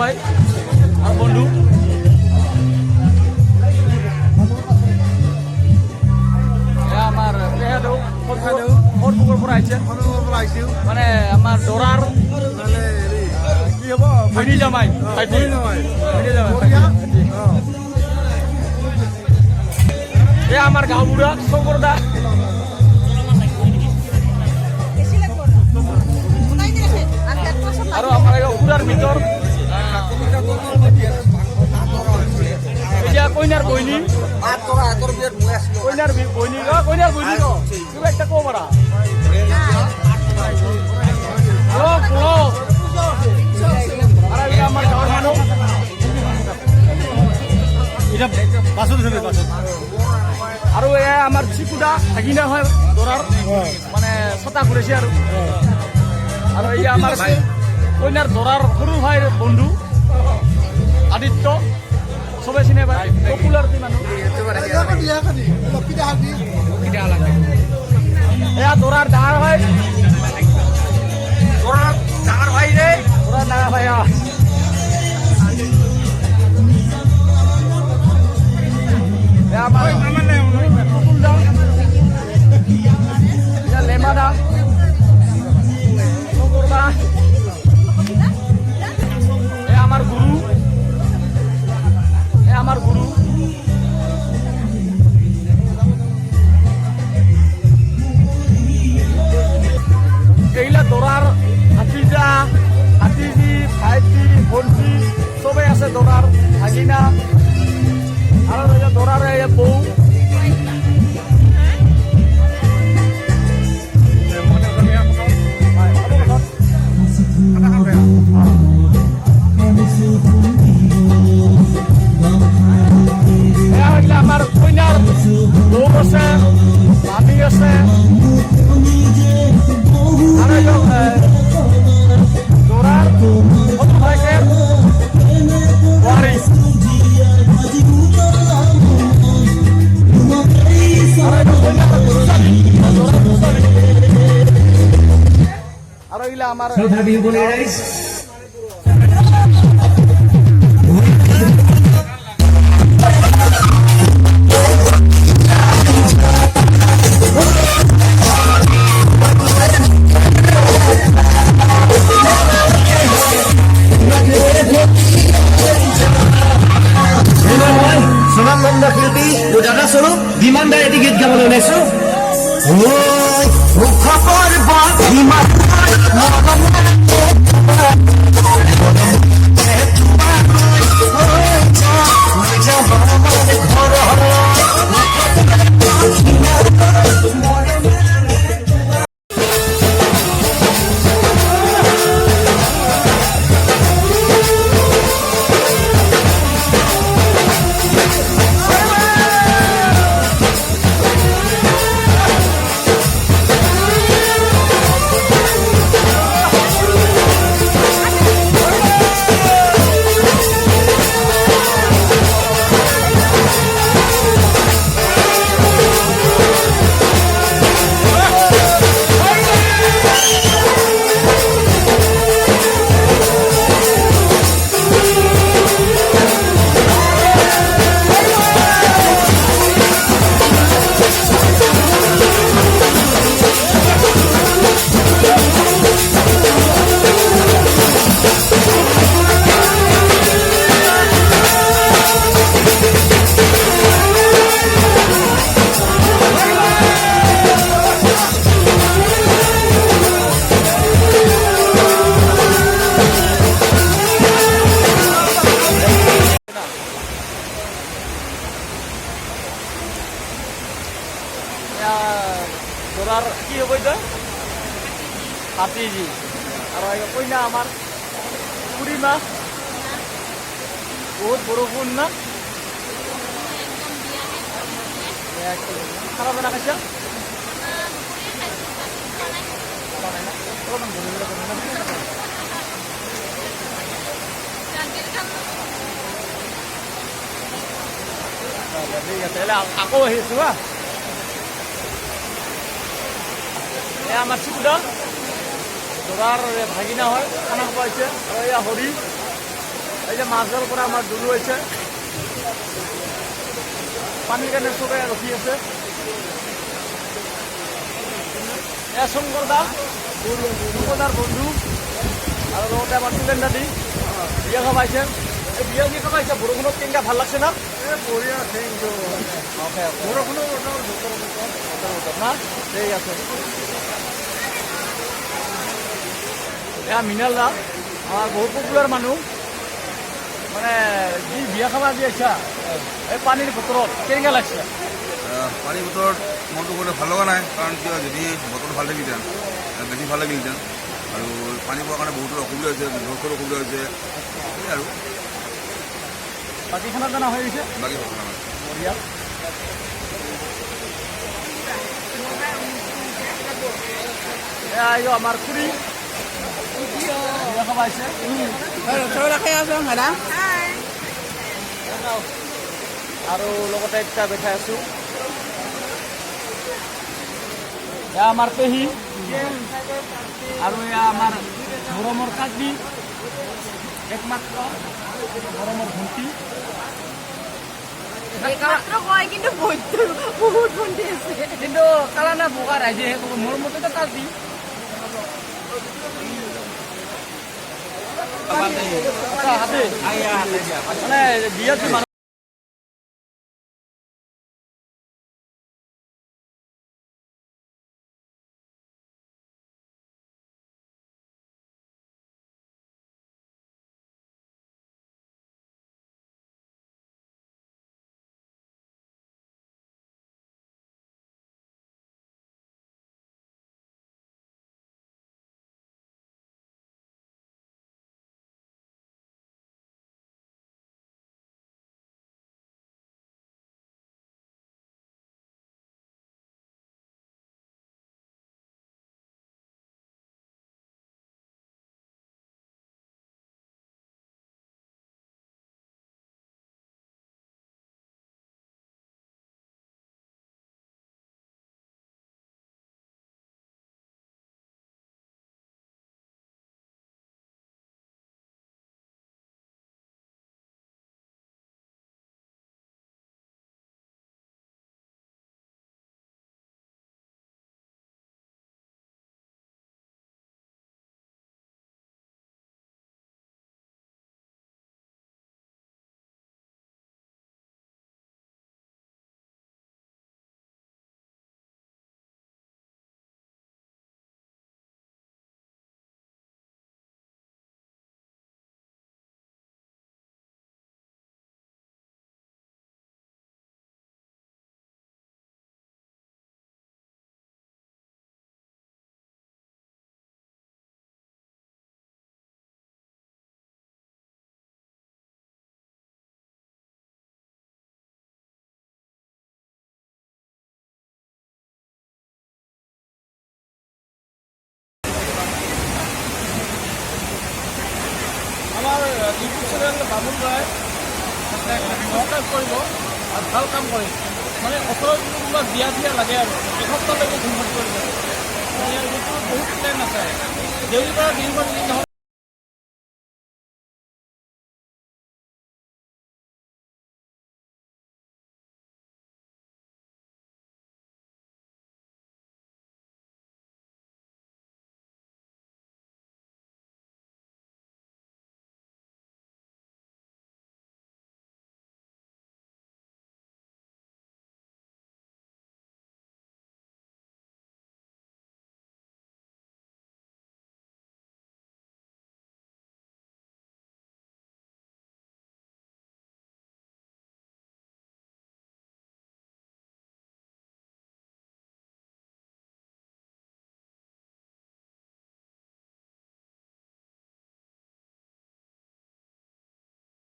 হয় আর বন্ধু আমার ফোর আইছে মানে আমার দৌড়ার কি হব ভৈনী জামাই এ আমার গাঁও বুড়া শঙ্করদা আর আমার পুরার ভিতর কইনার বইনি কইনার বইনি কইনার বইনি তুমি একটা কো মারা আমার গাঁৱৰ মানুহ এটা পাছত আৰু এয়া আমাৰ চিকুদা ভাগিনা হয় দৰাৰ মানে ছটা কৰিছে আৰু এই আমাৰ কইনাৰ দৰাৰ সৰু ভাইৰ বন্ধু আদিত্য সবে চিনে পায় পপুলার মানুষ এয়া দৌড়ার ডাঙর ভাই ডাঙর ভাই রে দৌড়ার ডাঙর ভাই লেমাদা আমার গুরু আমার গুরু এইলা দৌড়ার হাতিজা হাতিজি ভাইটি ভন্টি সবাই আছে দৌড়ার ভাগিনা আর দৌড়ার বউ আমার কইনার বউ আছে মামি আছে দৌড়ার ভাইকের ওয়ারিস আর এগুলা আমার বিমানটা এটি গীত গাবলৈ ওলাইছো দৌড়ার কি হব এটা হাতিজি আর কইনা আমার পূর্ণিমা বহুত বরফুন না খারাপ না খাইছা ঠিক আছে আকৌ আহিছো হা আমার চিকুদা দৌড়ার ভাগিনা হয় খানা খাওয়াইছে আর হরি এই যে মাছৰ পৰা আমাৰ দুলু হৈছে পানীৰ কাৰণে চবে ৰখি আছে এয়া শংকৰ দাৰ বন্ধু আৰু লগতে আমাৰ তুলেন দাদি বিয়া খাব আহিছে এই বিয়া কি খাব আহিছে বৰষুণত কেনেকুৱা ভাল লাগছে না বঢ়িয়া থেংক ইউ বৰষুণৰ না ঠিক আছে এয়া মৃণাল দা আমাৰ বহুত পপুলাৰ মানুহ মানে যি বিয়া খাব আজি আহিছা এই পানীৰ বতৰত কেনেকুৱা লাগছে পানী বতৰত মনটো কৰি ভাল লগা নাই কাৰণ কিয় যদি বতৰটো ভাল থাকিলহেঁতেন বেছি ভাল লাগিলহেঁতেন আৰু পানী পোৱাৰ কাৰণে বহুতৰ অসুবিধা হৈছে বহুতৰ অসুবিধা হৈছে সেই আৰু বাকী খানা দানা হৈ গৈছে বাকী কথা নাই বঢ়িয়া এয়া আহিব আমাৰ খুৰী বিয়া খাব আহিছে আৰু লগতে একটা বেঠাই আছো এয়া আমাৰ পেহী আৰু এয়া আমাৰ মৰমৰ কাকি একমাত্ৰ মৰমৰ ভণ্টি কিন্তু বহুত ভণ্টি আছে কিন্তু কালানা বগা ৰাইজে মোৰ মতেতো কাকি হাতে মানে বিয়াত আমাৰ ইউটিউব চেনেল বামুণ ৰায় সাবস্ক্ৰাইব কৰিব আৰু ভাল কাম কৰে মানে ওচৰত যদি কোনোবা বিয়া দিয়া লাগে আৰু এসপ্তাহলৈকে ঘূৰি কৰিব ইয়াৰ যিটো বহুত প্লেন আছে দেউৰী পৰা দিনখন যদি নহয়